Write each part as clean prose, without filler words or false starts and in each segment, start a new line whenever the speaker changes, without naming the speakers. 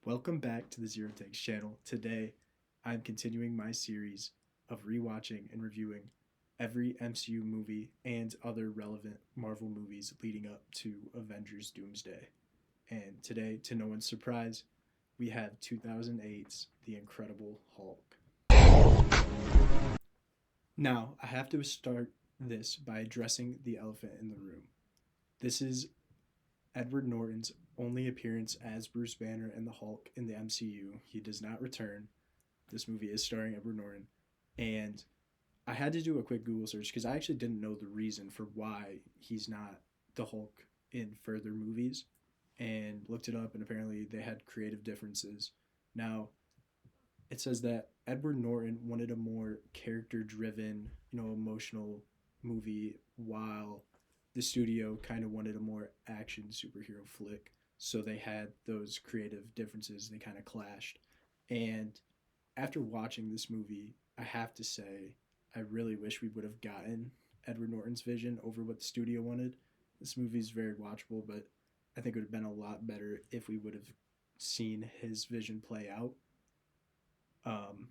Welcome back to the Zero Takes channel. Today, I'm continuing my series of rewatching and reviewing every MCU movie and other relevant Marvel movies leading up to Avengers Doomsday. And today, to no one's surprise, we have 2008's The Incredible Hulk. Now, I have to start this by addressing the elephant in the room. This is Edward Norton's only appearance as Bruce Banner and the Hulk in the MCU. He does not return. This movie is starring Edward Norton. And I had to do a quick Google search because I actually didn't know the reason for why he's not the Hulk in further movies, and looked it up, and apparently they had creative differences. Now, it says that Edward Norton wanted a more character driven, emotional movie, while the studio kind of wanted a more action superhero flick. So they had those creative differences, they kind of clashed. And after watching this movie, I have to say, I really wish we would have gotten Edward Norton's vision over what the studio wanted. This movie is very watchable, but I think it would have been a lot better if we would have seen his vision play out. Um,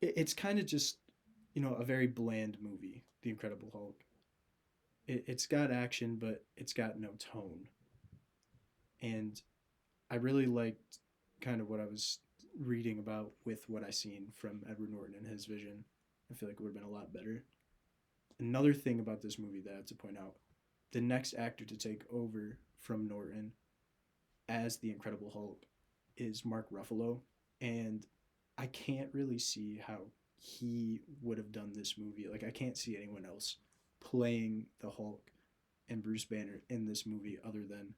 it's kind of just, a very bland movie, The Incredible Hulk. It's got action, but it's got no tone. And I really liked kind of what I was reading about with what I seen from Edward Norton and his vision. I feel like it would have been a lot better. Another thing about this movie that I have to point out, the next actor to take over from Norton as the Incredible Hulk is Mark Ruffalo. And I can't really see how he would have done this movie. Like, I can't see anyone else playing the Hulk and Bruce Banner in this movie other than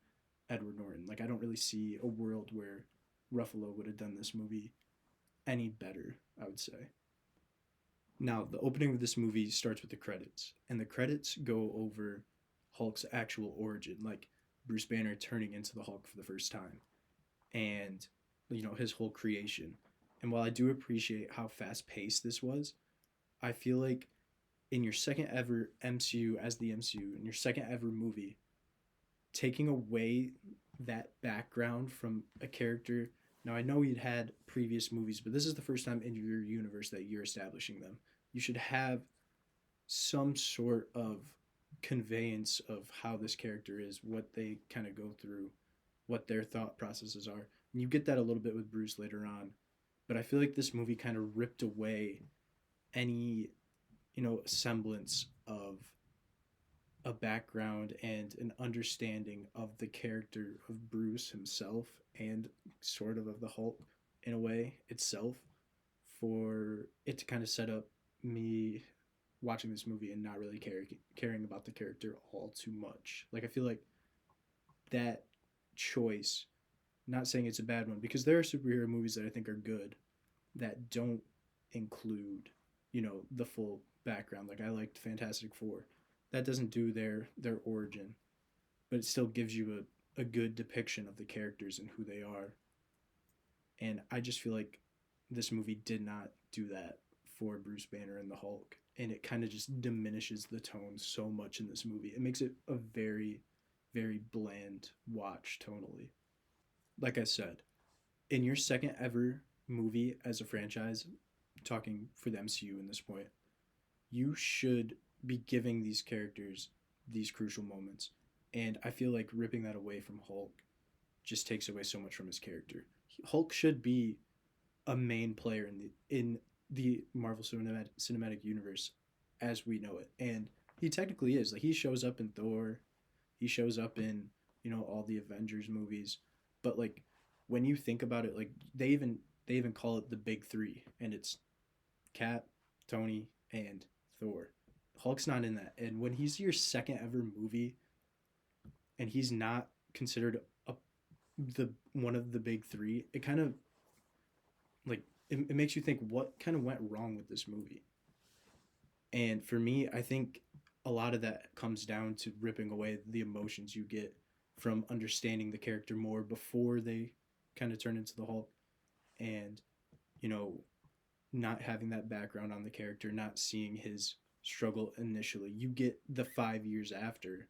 Edward Norton. Like, I don't really see a world where Ruffalo would have done this movie any better, I would say. Now, the opening of this movie starts with the credits, and the credits go over Hulk's actual origin, like Bruce Banner turning into the Hulk for the first time, and his whole creation. And while I do appreciate how fast paced this was, I feel like in your second ever MCU as the MCU, in your second ever movie, taking away that background from a character. Now, I know you'd had previous movies, but this is the first time in your universe that you're establishing them. You should have some sort of conveyance of how this character is, what they kind of go through, what their thought processes are. And you get that a little bit with Bruce later on. But I feel like this movie kind of ripped away any, semblance of a background and an understanding of the character of Bruce himself, and sort of the Hulk in a way itself, for it to kind of set up me watching this movie and not really caring about the character all too much. Like, I feel like that choice, not saying it's a bad one, because there are superhero movies that I think are good that don't include, the full background. Like, I liked Fantastic Four. That doesn't do their origin, but it still gives you a good depiction of the characters and who they are. And I just feel like this movie did not do that for Bruce Banner and the Hulk. And it kind of just diminishes the tone so much in this movie. It makes it a very, very bland watch tonally. Like I said, in your second ever movie as a franchise, talking for the MCU in this point, you should be giving these characters these crucial moments. And I feel like ripping that away from Hulk just takes away so much from his character. Hulk should be a main player in the Marvel Cinematic Universe as we know it, and he technically is. Like, he shows up in Thor, he shows up in all the Avengers movies, but like, when you think about it, like, they even call it the big three, and it's Cap, Tony, and Thor. Hulk's not in that, and when he's your second ever movie, and he's not considered a the one of the big three, it kind of, like, it makes you think what kind of went wrong with this movie. And for me, I think a lot of that comes down to ripping away the emotions you get from understanding the character more before they kind of turn into the Hulk, and you know not having that background on the character, not seeing his struggle initially. You get the 5 years after,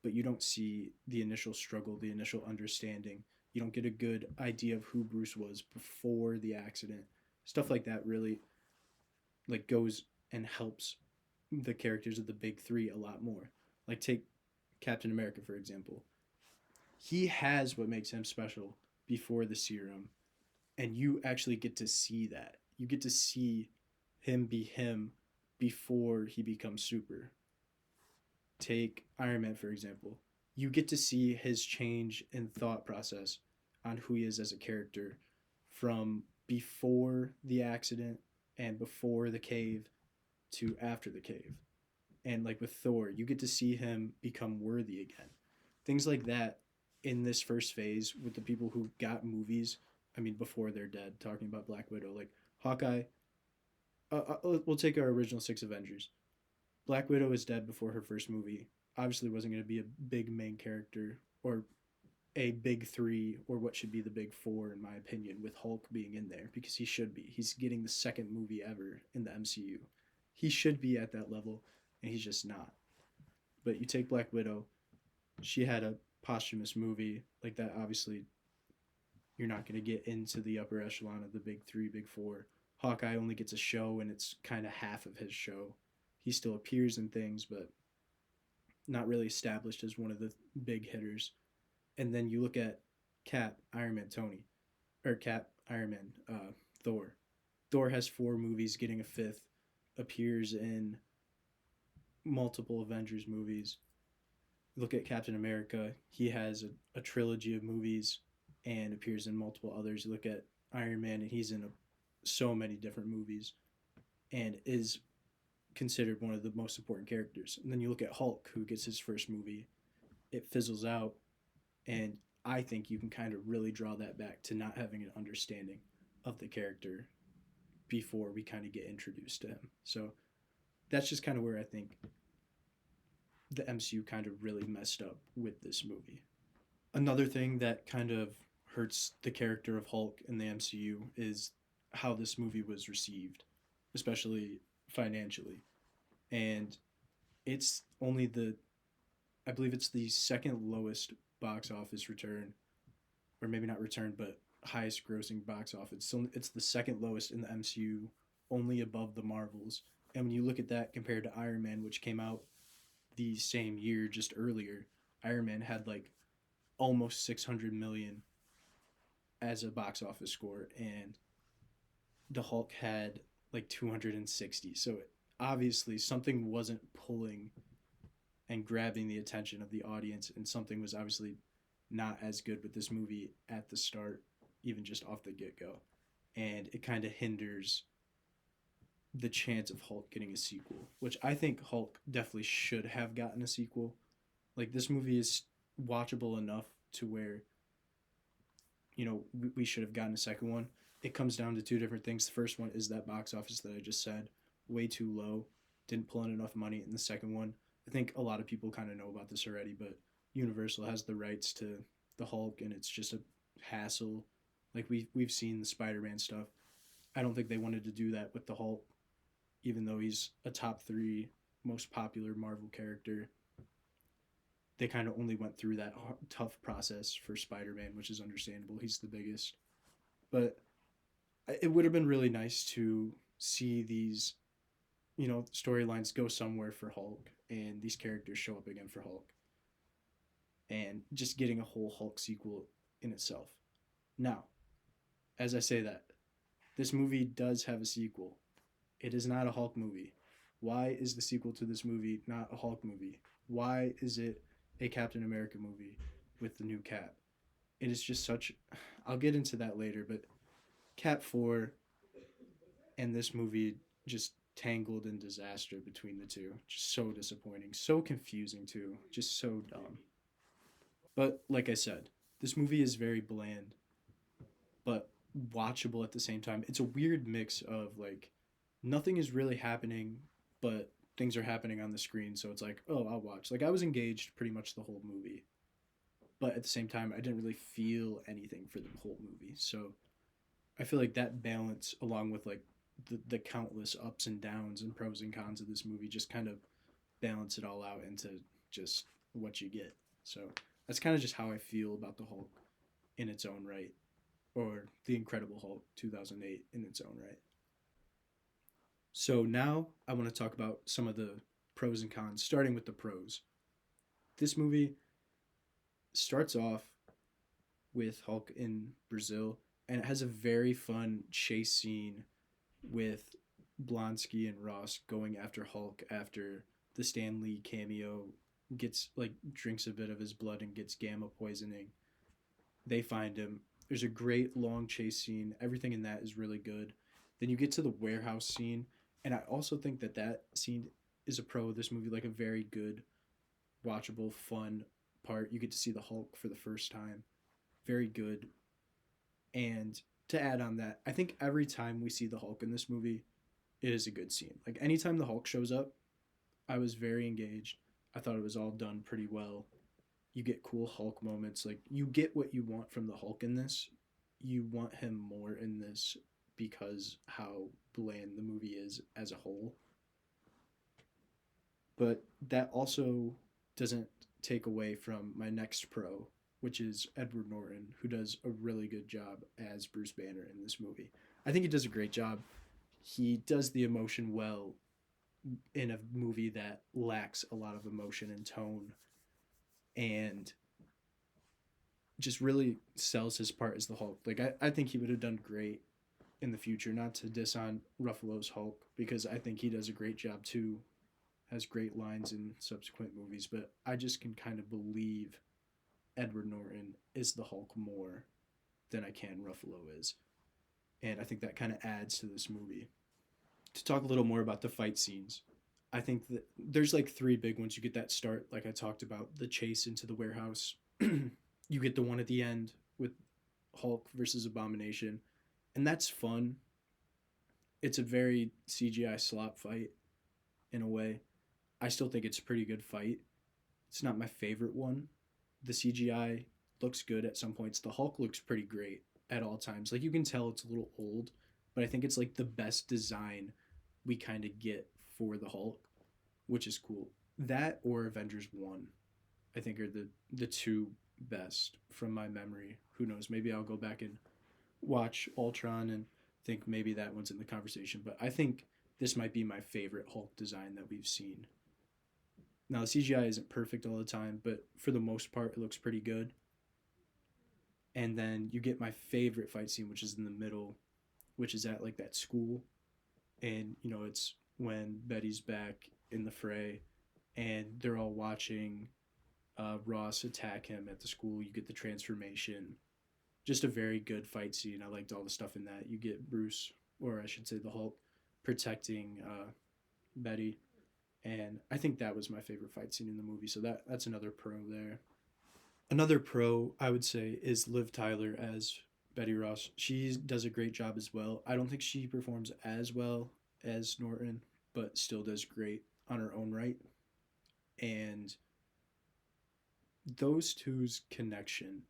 but you don't see the initial struggle, the initial understanding. You don't get a good idea of who Bruce was before the accident. Stuff like that really like goes and helps the characters of the big three a lot more. Like take Captain America for example. He has what makes him special before the serum, and you actually get to see that. You get to see him be him before he becomes super. Take Iron Man for example. You get to see his change in thought process on who he is as a character from before the accident and before the cave to after the cave. And like with Thor, you get to see him become worthy again. Things like that in this first phase with the people who got movies. I mean, before they're dead. Talking about Black Widow, like Hawkeye. We'll take our original six Avengers. Black Widow is dead before her first movie. Obviously, wasn't going to be a big main character or a big three or what should be the big four, in my opinion, with Hulk being in there because he should be. He's getting the second movie ever in the MCU. He should be at that level, and he's just not. But you take Black Widow, she had a posthumous movie like that. Obviously, you're not going to get into the upper echelon of the big three, big four. Hawkeye only gets a show, and it's kind of half of his show. He still appears in things, but not really established as one of the big hitters. And then you look at Cap, Iron Man, Tony, or Cap, Iron Man, Thor. Thor has four movies, getting a fifth, appears in multiple Avengers movies. Look at Captain America, he has a trilogy of movies and appears in multiple others. You look at Iron Man, and he's in so many different movies and is considered one of the most important characters. And then you look at Hulk, who gets his first movie, it fizzles out, and I think you can kind of really draw that back to not having an understanding of the character before we kind of get introduced to him. So that's just kind of where I think the MCU kind of really messed up with this movie. Another thing that kind of hurts the character of Hulk in the MCU is how this movie was received, especially financially. And it's only I believe it's the second lowest box office return, or maybe not return, but highest grossing box office. So it's the second lowest in the MCU, only above the Marvels. And when you look at that compared to Iron Man, which came out the same year just earlier, Iron Man had like almost 600 million as a box office score, and the Hulk had like 260. So obviously something wasn't pulling and grabbing the attention of the audience, and something was obviously not as good with this movie at the start, even just off the get-go. And it kind of hinders the chance of Hulk getting a sequel, which I think Hulk definitely should have gotten a sequel. Like, this movie is watchable enough to where, you know, we should have gotten a second one. It comes down to two different things. The first one is that box office that I just said, way too low, didn't pull in enough money. And the second one, I think a lot of people kind of know about this already, but Universal has the rights to the Hulk, and it's just a hassle. Like, we've seen the Spider-Man stuff. I don't think they wanted to do that with the Hulk, even though he's a top three most popular Marvel character. They kind of only went through that tough process for Spider-Man, which is understandable. He's the biggest. But it would have been really nice to see these, you know, storylines go somewhere for Hulk, and these characters show up again for Hulk. And just getting a whole Hulk sequel in itself. Now, as I say that, this movie does have a sequel. It is not a Hulk movie. Why is the sequel to this movie not a Hulk movie? Why is it a Captain America movie with the new Cap? It is just such... I'll get into that later, but Cap 4 and this movie just tangled in disaster between the two. Just so disappointing. So confusing, too. Just so dumb. But, like I said, this movie is very bland, but watchable at the same time. It's a weird mix of, like, nothing is really happening, but things are happening on the screen, so it's like, oh, I'll watch. Like, I was engaged pretty much the whole movie, but at the same time, I didn't really feel anything for the whole movie. So I feel like that balance, along with, like, the countless ups and downs and pros and cons of this movie, just kind of balance it all out into just what you get. So that's kind of just how I feel about the Hulk. in its own right, or The Incredible Hulk 2008 in its own right. So now I want to talk about some of the pros and cons, starting with the pros. This movie starts off with Hulk in Brazil, and it has a very fun chase scene with Blonsky and Ross going after Hulk after the Stan Lee cameo gets like drinks a bit of his blood and gets gamma poisoning. They find him. There's a great long chase scene. Everything in that is really good. Then you get to the warehouse scene, and I also think that that scene is a pro of this movie, like a very good, watchable, fun part. You get to see the Hulk for the first time. Very good. And to add on that, I think every time we see the Hulk in this movie, it is a good scene. Like anytime the Hulk shows up, I was very engaged. I thought it was all done pretty well. You get cool Hulk moments. Like you get what you want from the Hulk in this. You want him more in this because how bland the movie is as a whole. But that also doesn't take away from my next pro, which is Edward Norton, who does a really good job as Bruce Banner in this movie. I think he does a great job. He does the emotion well in a movie that lacks a lot of emotion and tone, and just really sells his part as the Hulk. Like I think he would have done great in the future, not to diss on Ruffalo's Hulk, because I think he does a great job too, has great lines in subsequent movies, but I just can kind of believe Edward Norton is the Hulk more than I can Ruffalo is. And I think that kind of adds to this movie. To talk a little more about the fight scenes, I think that there's like three big ones. You get that start, like I talked about, the chase into the warehouse. You get the one at the end with Hulk versus Abomination, and that's fun. It's a very CGI slop fight in a way. I still think it's a pretty good fight. It's not my favorite one. The CGI looks good at some points. The Hulk looks pretty great at all times. Like you can tell it's a little old, but I think it's like the best design we kind of get for the Hulk, which is cool. That or Avengers 1, I think are the two best from my memory. Who knows? Maybe I'll go back and watch Ultron and think maybe that one's in the conversation, but I think this might be my favorite Hulk design that we've seen. Now, the CGI isn't perfect all the time, but for the most part, it looks pretty good. And then you get my favorite fight scene, which is in the middle, which is at like that school. And, you know, it's when Betty's back in the fray and they're all watching Ross attack him at the school. You get the transformation. Just a very good fight scene. I liked all the stuff in that. You get Bruce, or I should say the Hulk, protecting Betty. And I think that was my favorite fight scene in the movie. So that's another pro there. Another pro, I would say, is Liv Tyler as Betty Ross. She does a great job as well. I don't think she performs as well as Norton, but still does great on her own right. And those two's connection,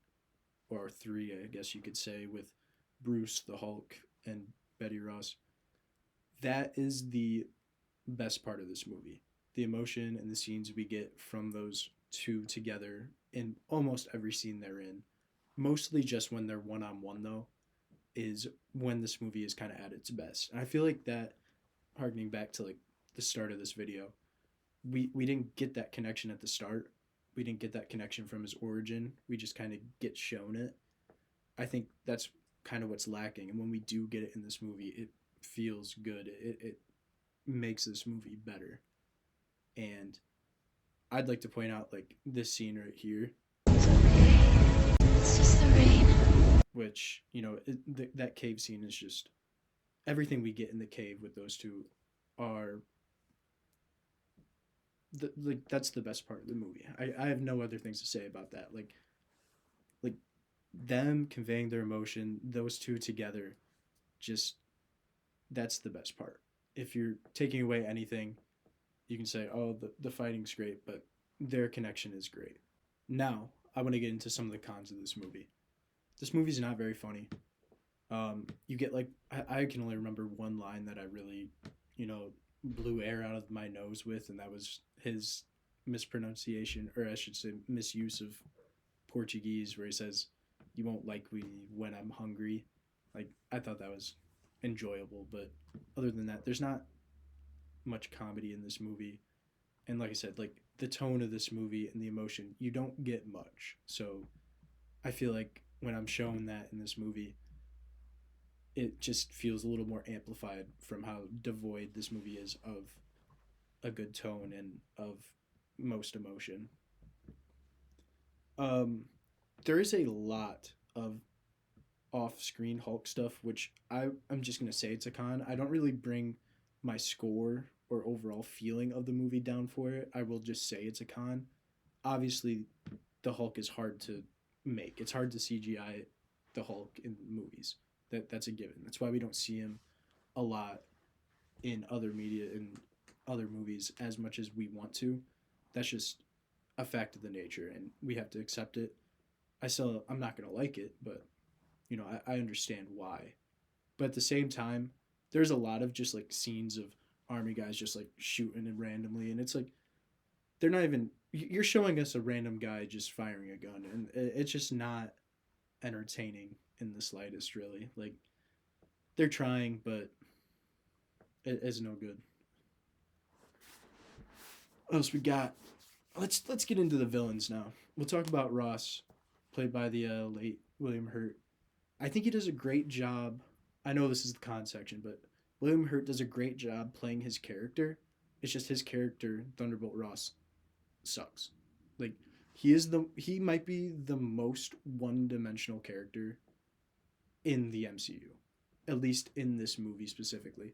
or three, I guess you could say, with Bruce, the Hulk, and Betty Ross, that is the best part of this movie. The emotion and the scenes we get from those two together in almost every scene they're in, mostly just when they're one on one, though, is when this movie is kind of at its best. And I feel like that, harkening back to like the start of this video, we didn't get that connection at the start. We didn't get that connection from his origin. We just kind of get shown it. I think that's kind of what's lacking. And when we do get it in this movie, it feels good. It makes this movie better. And I'd like to point out like this scene right here.
It's okay. It's just the rain.
Which, you know, that cave scene is just everything we get in the cave with those two are like that's the best part of the movie. I have no other things to say about that. Like them conveying their emotion, those two together, just that's the best part. If you're taking away anything, you can say, oh, the fighting's great, but their connection is great. Now, I want to get into some of the cons of this movie. This movie's not very funny. You get like, I can only remember one line that I really, you know, blew air out of my nose with, and that was his mispronunciation, or I should say misuse of Portuguese, where he says, You won't like me when I'm hungry. Like I thought that was enjoyable, but other than that, there's not much comedy in this movie. And like I said, like the tone of this movie and the emotion, you don't get much. So I feel like when I'm shown that in this movie, it just feels a little more amplified from how devoid this movie is of a good tone and of most emotion. Um, there is a lot of off-screen Hulk stuff, which I'm just gonna say it's a con. I don't really bring my score or overall feeling of the movie down for it. I will just say it's a con. Obviously, the Hulk is hard to make. It's hard to CGI the Hulk in movies. That's a given. That's why we don't see him a lot in other media in other movies as much as we want to. That's just a fact of the nature, and we have to accept it. I'm not gonna like it, but I understand why. But at the same time, there's a lot of just like scenes of army guys just like shooting and randomly, and it's like they're not even. You're showing us a random guy just firing a gun, and it's just not entertaining in the slightest, really. Like they're trying, but it's no good. What else we got? Let's get into the villains now. We'll talk about Ross, played by the late William Hurt. I think he does a great job. I know this is the con section, but William Hurt does a great job playing his character. It's just his character, Thunderbolt Ross, sucks. Like he might be the most one dimensional character in the MCU, at least in this movie specifically.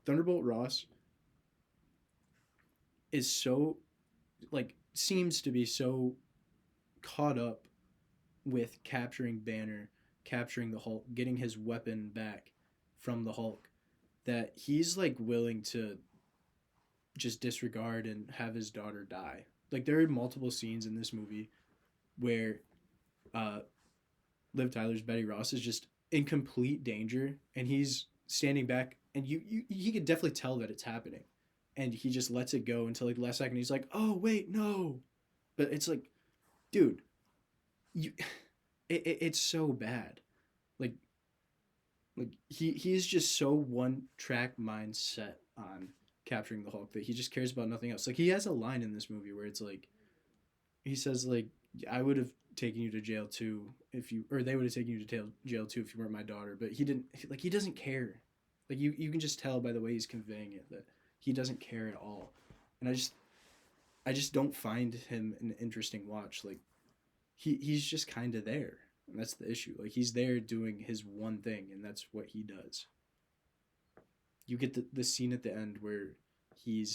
Thunderbolt Ross is so like seems to be so caught up with capturing Banner, capturing the Hulk, getting his weapon back from the Hulk, that he's like willing to just disregard and have his daughter die. Like there are multiple scenes in this movie where uh, Liv Tyler's Betty Ross is just in complete danger, and he's standing back, and he can definitely tell that it's happening, and he just lets it go until like the last second. He's like, "Oh wait, no," but it's like, dude, you, it's so bad. Like he's just so one track mindset on capturing the Hulk that he just cares about nothing else. Like he has a line in this movie where it's like he says like I would have taken you to jail too if you or they would have taken you to jail too if you weren't my daughter, but he didn't like he doesn't care. Like you can just tell by the way he's conveying it that he doesn't care at all. And I just don't find him an interesting watch. Like he's just kind of there. And that's the issue. Like he's there doing his one thing, and that's what he does. You get the scene at the end where he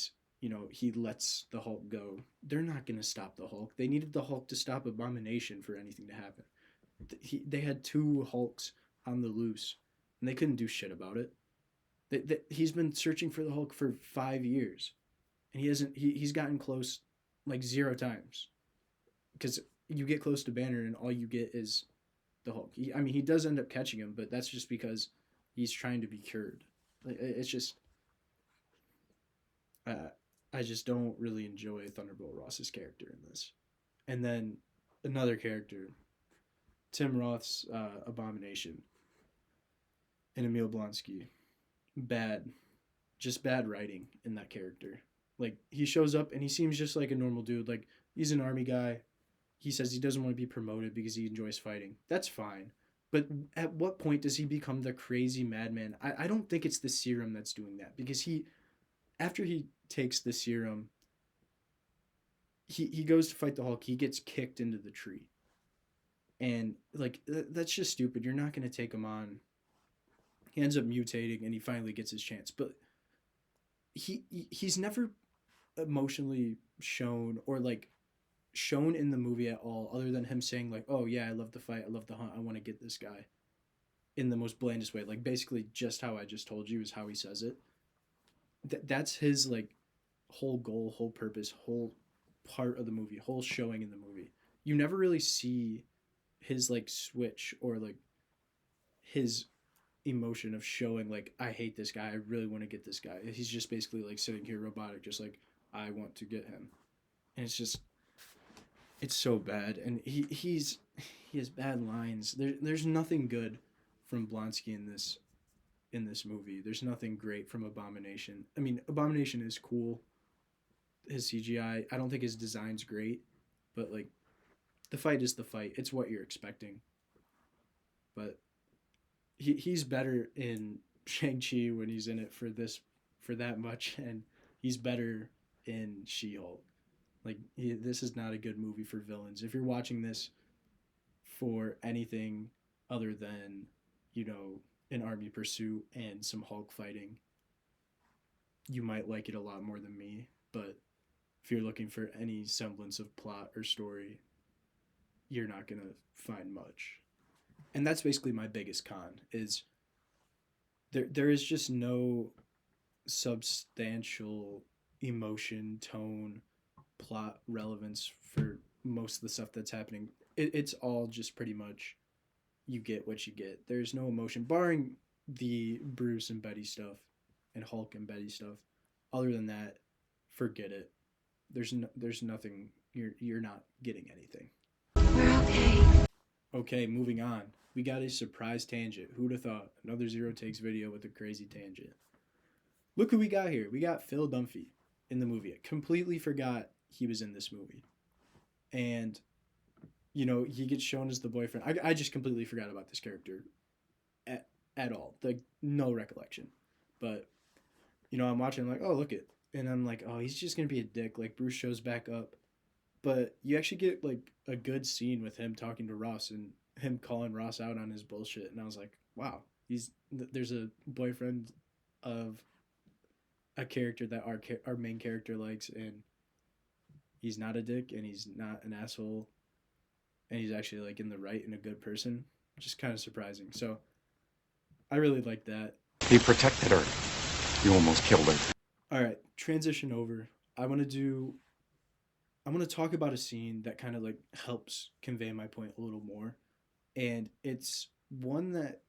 lets the Hulk go. They're not going to stop the Hulk. They needed the Hulk to stop Abomination for anything to happen. They had two Hulks on the loose, and they couldn't do shit about it. He's been searching for the Hulk for 5 years, and he's gotten close like zero times. Because you get close to Banner, and all you get is the Hulk. He does end up catching him, but that's just because he's trying to be cured. It's just, uh, I just don't really enjoy Thunderbolt Ross's character in this. And then another character, Tim Roth's Abomination, and Emil Blonsky, bad, just bad writing in that character. Like he shows up and he seems just like a normal dude. Like he's an army guy. He says he doesn't want to be promoted because he enjoys fighting. That's fine. But at what point does he become the crazy madman? I don't think it's the serum that's doing that, because after he takes the serum, he goes to fight the Hulk. He gets kicked into the tree. And like that's just stupid. You're not going to take him on. He ends up mutating and he finally gets his chance. But he's never emotionally shown or like shown in the movie at all, other than him saying like, "Oh yeah, I love the fight, I love the hunt, I want to get this guy," in the most blandest way. Like basically, just how I just told you is how he says it. That's his like whole goal, whole purpose, whole part of the movie, whole showing in the movie. You never really see his like switch or like his emotion of showing like, I hate this guy, I really want to get this guy. He's just basically like sitting here robotic, just like, I want to get him. And it's just It's so bad, and he has bad lines. There's nothing good from Blonsky in this movie. There's nothing great from Abomination. I mean, Abomination is cool. His CGI, I don't think his design's great, but like the fight is the fight. It's what you're expecting. But he's better in Shang-Chi when he's in it for that much, and he's better in She-Hulk. Like this is not a good movie for villains. If you're watching this for anything other than, you know, an army pursuit and some Hulk fighting, you might like it a lot more than me. But if you're looking for any semblance of plot or story, you're not gonna find much. And that's basically my biggest con is there is just no substantial emotion, tone, plot relevance for most of the stuff that's happening. It's all just pretty much you get what you get. There's no emotion, barring the Bruce and Betty stuff and Hulk and Betty stuff. Other than that, forget it. There's nothing. You're not getting anything.
We're okay.
Okay, moving on. We got a surprise tangent. Who'd have thought? Another Zero Takes video with a crazy tangent. Look who we got here. We got Phil Dunphy in the movie. I completely forgot he was in this movie. And, you know, he gets shown as the boyfriend. I just completely forgot about this character at all. Like, no recollection. But, you know, I'm watching, I'm like, oh, look it. And I'm like, oh, he's just going to be a dick. Like, Bruce shows back up. But you actually get, like, a good scene with him talking to Ross and him calling Ross out on his bullshit. And I was like, wow, there's a boyfriend of a character that our main character likes, and he's not a dick and he's not an asshole, and he's actually like in the right and a good person. Just kind of surprising. So I really like that.
He protected her. You almost killed her.
All right, transition over. I want to talk about a scene that kind of like helps convey my point a little more, and it's one that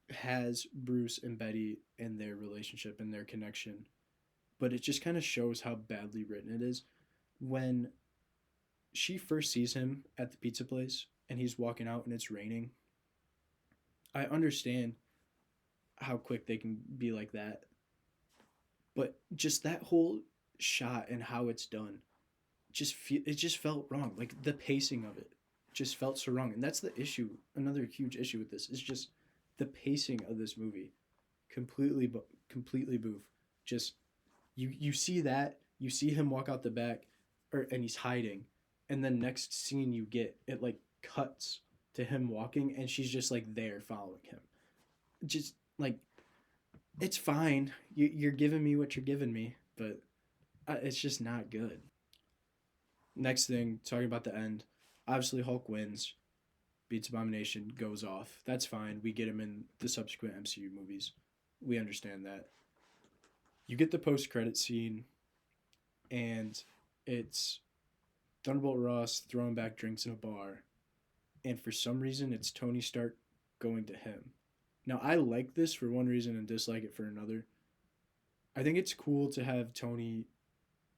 has Bruce and Betty and their relationship and their connection, but it just kind of shows how badly written it is. When she first sees him at the pizza place and he's walking out and it's raining, I understand how quick they can be like that, but just that whole shot and how it's done, it just felt wrong. Like the pacing of it just felt so wrong, and that's the issue. Another huge issue with this is just the pacing of this movie, completely boof. Just you see that, you see him walk out the back, and he's hiding, and then next scene you get it like cuts to him walking, and she's just like there following him. Just like, it's fine. You're giving me what you're giving me, but it's just not good. Next thing, talking about the end, obviously Hulk wins, beats Abomination, goes off. That's fine. We get him in the subsequent MCU movies. We understand that. You get the post-credit scene, and it's Thunderbolt Ross throwing back drinks in a bar, and for some reason it's Tony Stark going to him. Now, I like this for one reason and dislike it for another. I think it's cool to have Tony...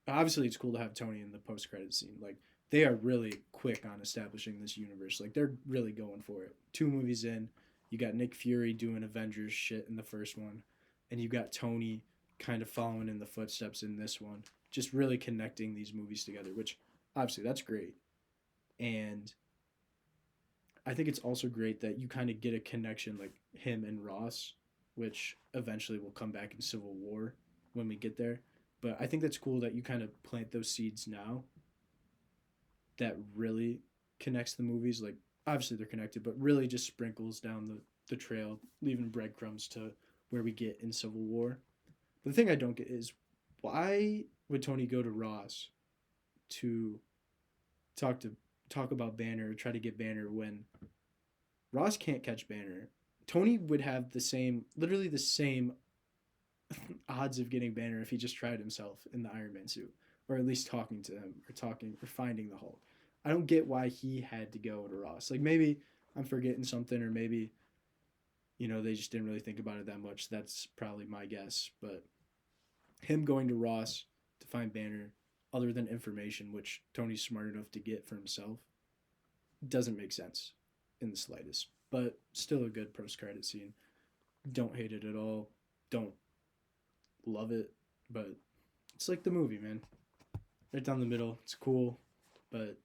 Obviously, it's cool to have Tony in the post-credit scene. Like, they are really quick on establishing this universe. Like, they're really going for it. 2 movies in, you got Nick Fury doing Avengers shit in the first one, and you got Tony kind of following in the footsteps in this one. Just really connecting these movies together, which, obviously, that's great. And I think it's also great that you kind of get a connection, like him and Ross, which eventually will come back in Civil War when we get there. But I think that's cool that you kind of plant those seeds now that really connects the movies. Like, obviously they're connected, but really just sprinkles down the trail, leaving breadcrumbs to where we get in Civil War. But the thing I don't get is, why would Tony go to Ross to talk about Banner or try to get Banner when Ross can't catch Banner? Tony would have literally the same odds of getting Banner if he just tried himself in the Iron Man suit, or at least talking to him, or finding the Hulk. I don't get why he had to go to Ross. Like, maybe I'm forgetting something, or maybe, you know, they just didn't really think about it that much. That's probably my guess. But him going to Ross to find Banner other than information, which Tony's smart enough to get for himself, doesn't make sense in the slightest. But still a good post credit scene. Don't hate it at all. Don't love it, but it's like the movie, man. Right down the middle. It's cool, but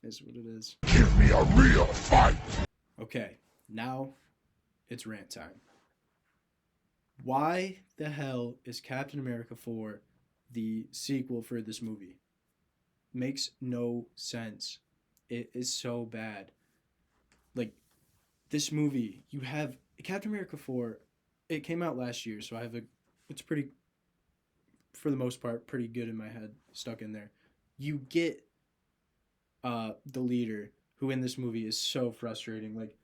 it's what it is.
Give me a real fight!
Okay, now it's rant time. Why the hell is Captain America 4 the sequel for this movie? Makes no sense. It is so bad. Like, this movie, you have Captain America 4, it came out last year, so it's pretty, for the most part, pretty good in my head, stuck in there. You get the leader, who in this movie is so frustrating. Like,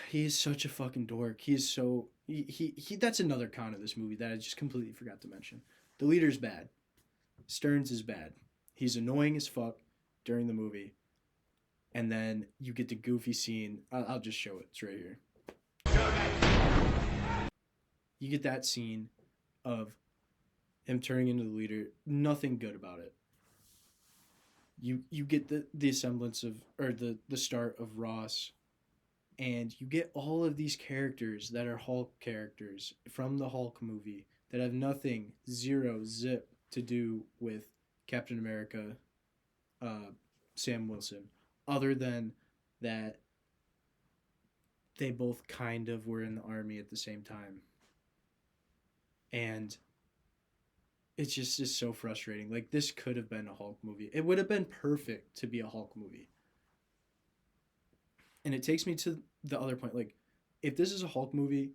he is such a fucking dork. He is so he that's another con of this movie that I just completely forgot to mention. The leader's bad. Stearns is bad. He's annoying as fuck during the movie. And then you get the goofy scene. I'll just show it. It's right here. You get that scene of him turning into the leader. Nothing good about it. You get the semblance of, or the start of Ross, and you get all of these characters that are Hulk characters from the Hulk movie that have nothing, zero, zip to do with Captain America, Sam Wilson, other than that they both kind of were in the army at the same time. And it's just so frustrating. Like, this could have been a Hulk movie. It would have been perfect to be a Hulk movie. And it takes me to the other point. Like, if this is a Hulk movie,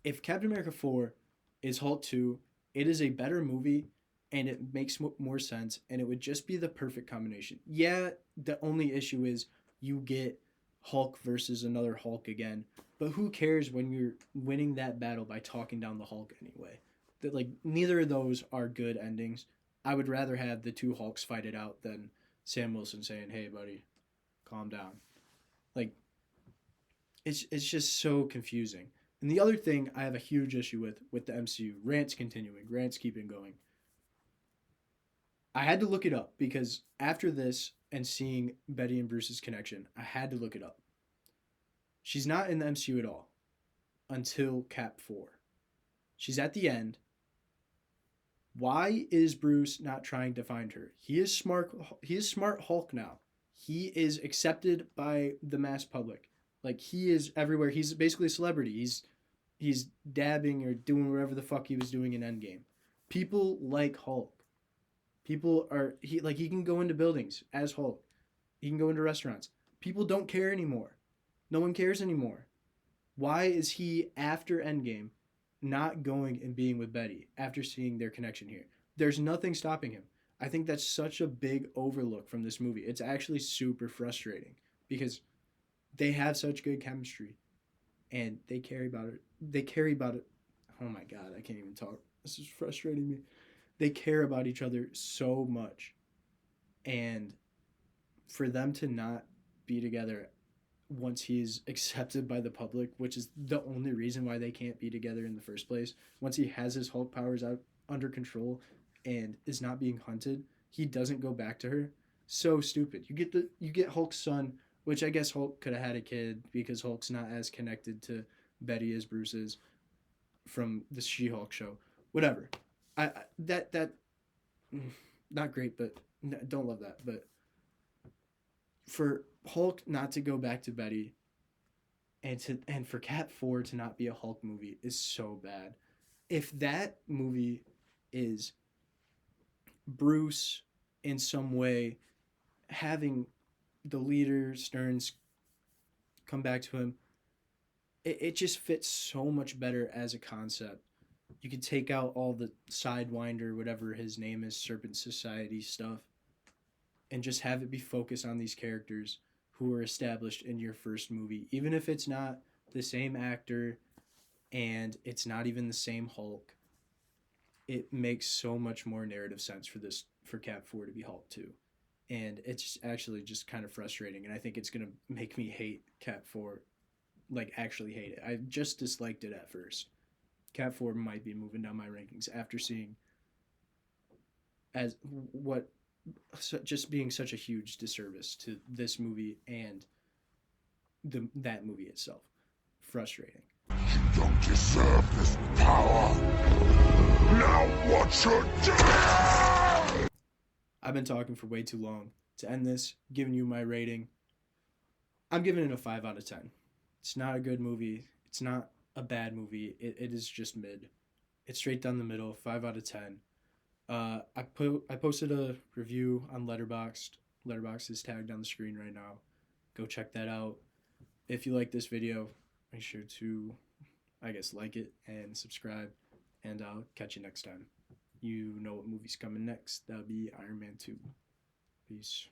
if Captain America 4 is Hulk 2, it is a better movie and it makes more sense and it would just be the perfect combination. Yeah, the only issue is you get Hulk versus another Hulk again, but who cares when you're winning that battle by talking down the Hulk anyway? That, like, neither of those are good endings. I would rather have the two Hulks fight it out than Sam Wilson saying, "Hey, buddy, calm down." Like, it's just so confusing. And the other thing I have a huge issue with the MCU, rants continuing, rants keeping going. I had to look it up because after this and seeing Betty and Bruce's connection, I had to look it up. She's not in the MCU at all until Cap 4. She's at the end. Why is Bruce not trying to find her? He is smart Hulk now. He is accepted by the mass public. Like, he is everywhere. He's basically a celebrity. He's dabbing or doing whatever the fuck he was doing in Endgame. People like Hulk. He can go into buildings as Hulk. He can go into restaurants. People don't care anymore. No one cares anymore. Why is he, after Endgame, not going and being with Betty after seeing their connection here? There's nothing stopping him. I think that's such a big overlook from this movie. It's actually super frustrating because they have such good chemistry and they carry about it. Oh my God, I can't even talk. This is frustrating me. They care about each other so much. And for them to not be together once he's accepted by the public, which is the only reason why they can't be together in the first place, once he has his Hulk powers out under control and is not being hunted, he doesn't go back to her. So stupid. You get Hulk's son, which I guess Hulk could have had a kid because Hulk's not as connected to Betty as Bruce is from the She-Hulk show. Whatever. That not great, but don't love that. But for Hulk not to go back to Betty and for Cap 4 to not be a Hulk movie is so bad. If that movie is Bruce in some way having the leader Stearns come back to him, it just fits so much better as a concept. You could take out all the Sidewinder, whatever his name is, Serpent Society stuff, and just have it be focused on these characters who were established in your first movie. Even if it's not the same actor and it's not even the same Hulk, it makes so much more narrative sense for Cap 4 to be Hulk 2. And it's actually just kind of frustrating, and I think it's going to make me hate Cap 4, like actually hate it. I just disliked it at first. Cap 4 might be moving down my rankings after seeing as what just being such a huge disservice to this movie and that movie itself. Frustrating.
You don't deserve this power. Now watch your death!
I've been talking for way too long. To end this, giving you my rating, I'm giving it a 5 out of 10. It's not a good movie. It's not a bad movie. It is just mid. It's straight down the middle. 5 out of 10. I posted a review on Letterboxd. Letterboxd is tagged on the screen right now. Go check that out. If you like this video, make sure to, I guess, like it and subscribe. And I'll catch you next time. You know what movie's coming next. That'll be Iron Man 2. Peace.